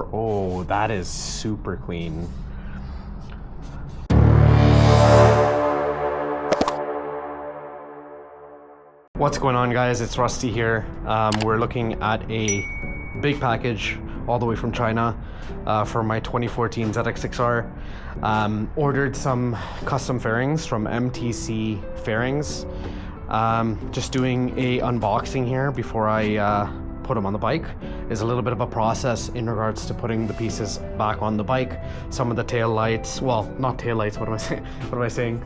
Oh, that is super clean. What's going on, guys? It's Rusty here. We're looking at a big package all the way from China for my 2014 ZX6R. Ordered some custom fairings from MTC Fairings. Just doing a unboxing here before I put them on the bike. Is a little bit of a process in regards to putting the pieces back on the bike. Some of the tail lights, well, not tail lights, what am I saying? What am I saying?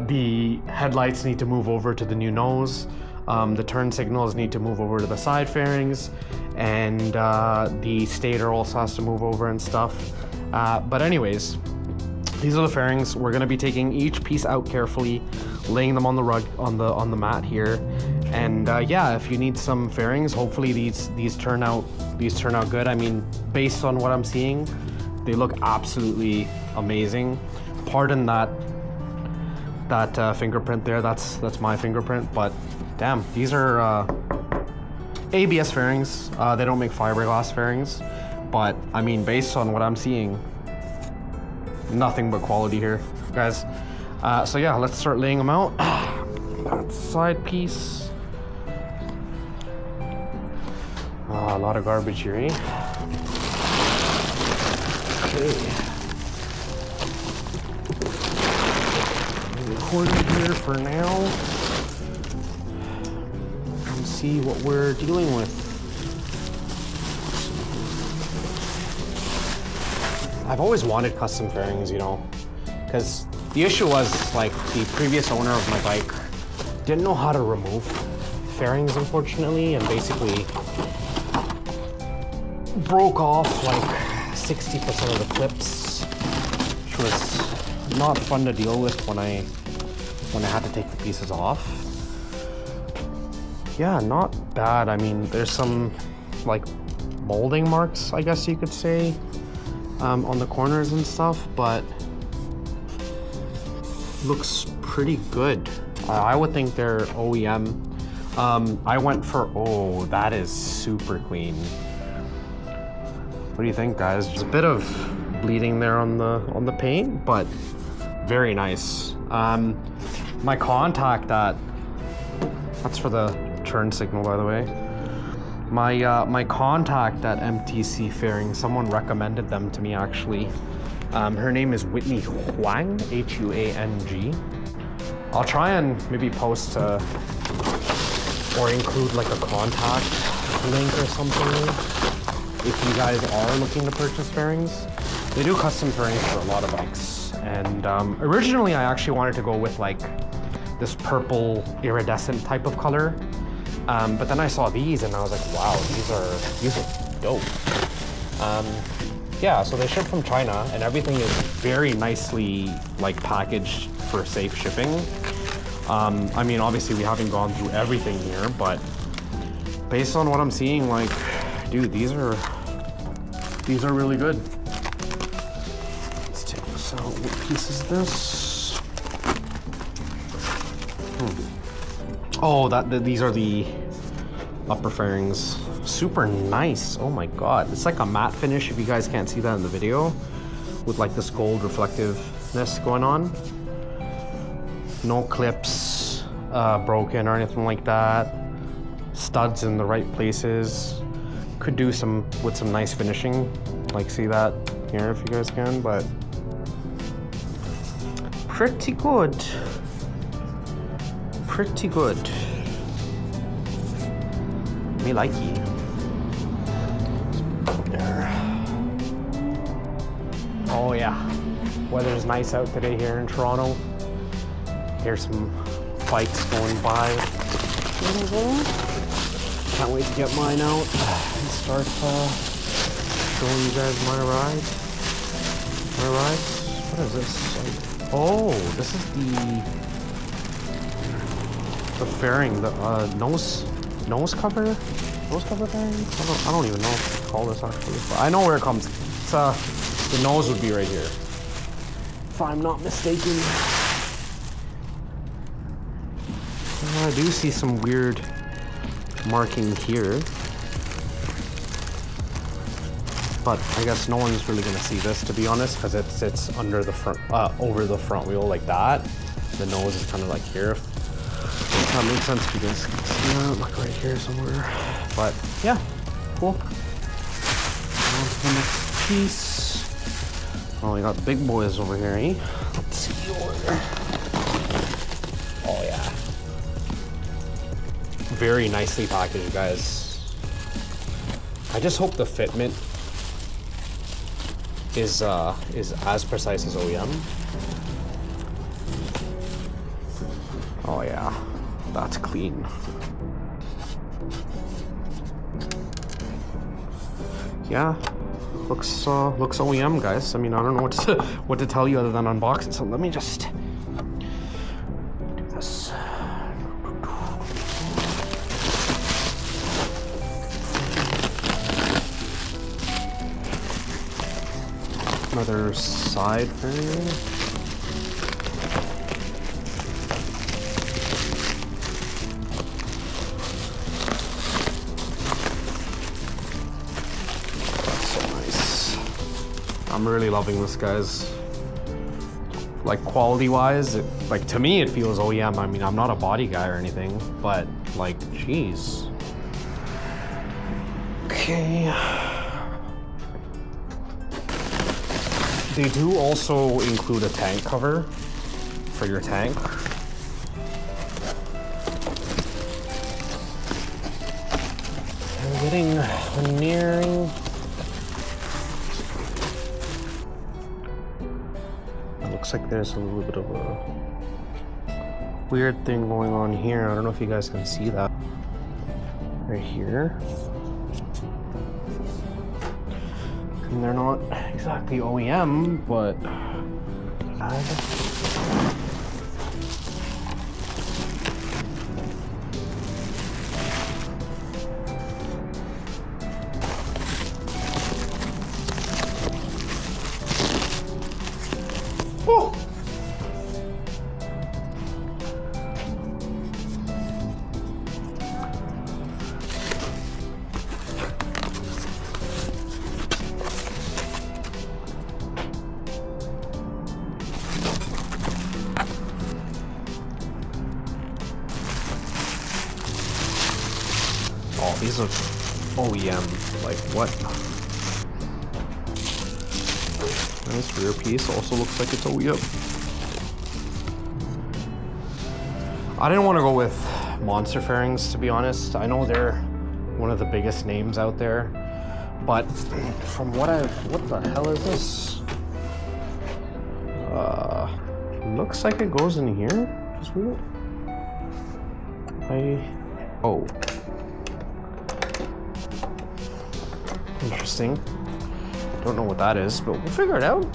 The headlights need to move over to the new nose. The turn signals need to move over to the side fairings, and the stator also has to move over and stuff. But anyways, these are the fairings. We're going to be taking each piece out carefully, laying them on the rug, on the mat here. And yeah, if you need some fairings, hopefully these turn out good. I mean, based on what I'm seeing, they look absolutely amazing. Pardon that fingerprint there. That's my fingerprint. But damn, these are ABS fairings. They don't make fiberglass fairings, but I mean, based on what I'm seeing, nothing but quality here, guys. So yeah, let's start laying them out. That side piece. A lot of garbage here, eh? Okay. Record it here for now. And see what we're dealing with. I've always wanted custom fairings, you know, because the issue was, like, the previous owner of my bike didn't know how to remove fairings, unfortunately, and basically broke off like 60% of the clips, which was not fun to deal with when I had to take the pieces off. Yeah, not bad. I mean, there's some like molding marks, I guess you could say, on the corners and stuff, but looks pretty good. I would think they're OEM. I went for, oh, that is super clean. What do you think, guys? There's a bit of bleeding there on the paint, but very nice. My contact that's for the turn signal, by the way. My contact at MTC Fairings, someone recommended them to me, actually. Her name is Whitney Huang, Huang. I'll try and maybe post or include like a contact link or something if you guys are looking to purchase fairings. They do custom fairings for a lot of bikes. And originally I actually wanted to go with like this purple iridescent type of color. But then I saw these and I was like, wow, these are dope. Yeah, so they ship from China and everything is very nicely like packaged for safe shipping. I mean, obviously we haven't gone through everything here, but based on what I'm seeing, like, dude, these are really good. Let's take this out. What piece is this? Oh, these are the upper fairings. Super nice. Oh my god, it's like a matte finish if you guys can't see that in the video, with like this gold reflectiveness going on. No clips broken or anything like that. Studs in the right places. Could do with some nice finishing, like see that here if you guys can, but pretty good. Pretty good. Me likey. There. Oh yeah, weather's nice out today here in Toronto. Here's some bikes going by. Can't wait to get mine out and start showing you guys my ride. What is this? Oh, this is the fairing, the nose cover fairing. I don't even know what to call this actually. But I know where it comes. It's the nose would be right here, if I'm not mistaken. I do see some weird marking here. but I guess no one's really gonna see this, to be honest, because it sits under the front, over the front wheel like that. The nose is kind of like here. If that makes sense, you guys can see that, like right here somewhere. But yeah, cool. On to the next piece. Oh, we got big boys over here, eh? Let's see order. Oh yeah. Very nicely packaged, guys. I just hope the fitment is as precise as OEM. Oh yeah, that's clean. Yeah, looks OEM, guys. I mean, I don't know what to tell you other than unbox it. So let me just do this. Another side fairing. I'm really loving this, guys. Like quality-wise, like to me it feels OEM. I mean, I'm not a body guy or anything, but like, geez. Okay. They do also include a tank cover for your tank. We're nearing. Looks like there's a little bit of a weird thing going on here. I don't know if you guys can see that right here. And they're not exactly OEM, but oh! Oh, these are OEM. Like, what? Nice rear piece. Also looks like it's OEM. I didn't want to go with Monster Fairings, to be honest. I know they're one of the biggest names out there, but from what the hell is this? Looks like it goes in here. Just weird. Oh. Interesting. Don't know what that is, but we'll figure it out.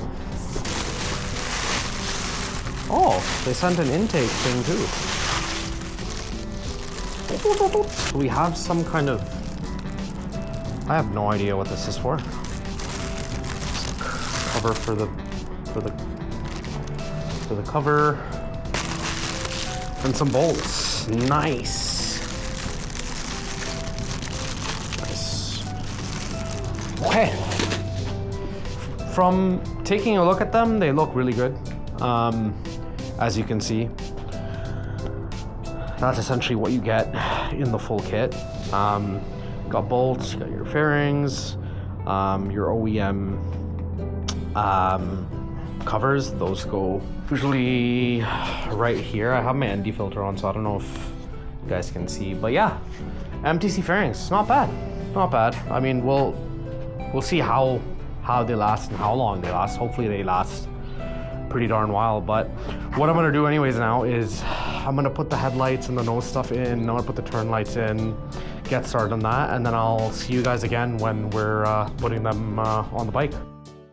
Oh, they sent an intake thing too. So we have some kind of... I have no idea what this is for. Cover for the cover. And some bolts. Nice. Okay, from taking a look at them, they look really good. As you can see, that's essentially what you get in the full kit. Got bolts, you got your fairings, your OEM covers. Those go usually right here. I have my ND filter on, so I don't know if you guys can see, but yeah, MTC Fairings, not bad, not bad. I mean, we'll see how they last and how long they last. Hopefully they last pretty darn while, but what I'm gonna do anyways now is I'm gonna put the headlights and the nose stuff in. I'm gonna put the turn lights in, get started on that, and then I'll see you guys again when we're putting them on the bike.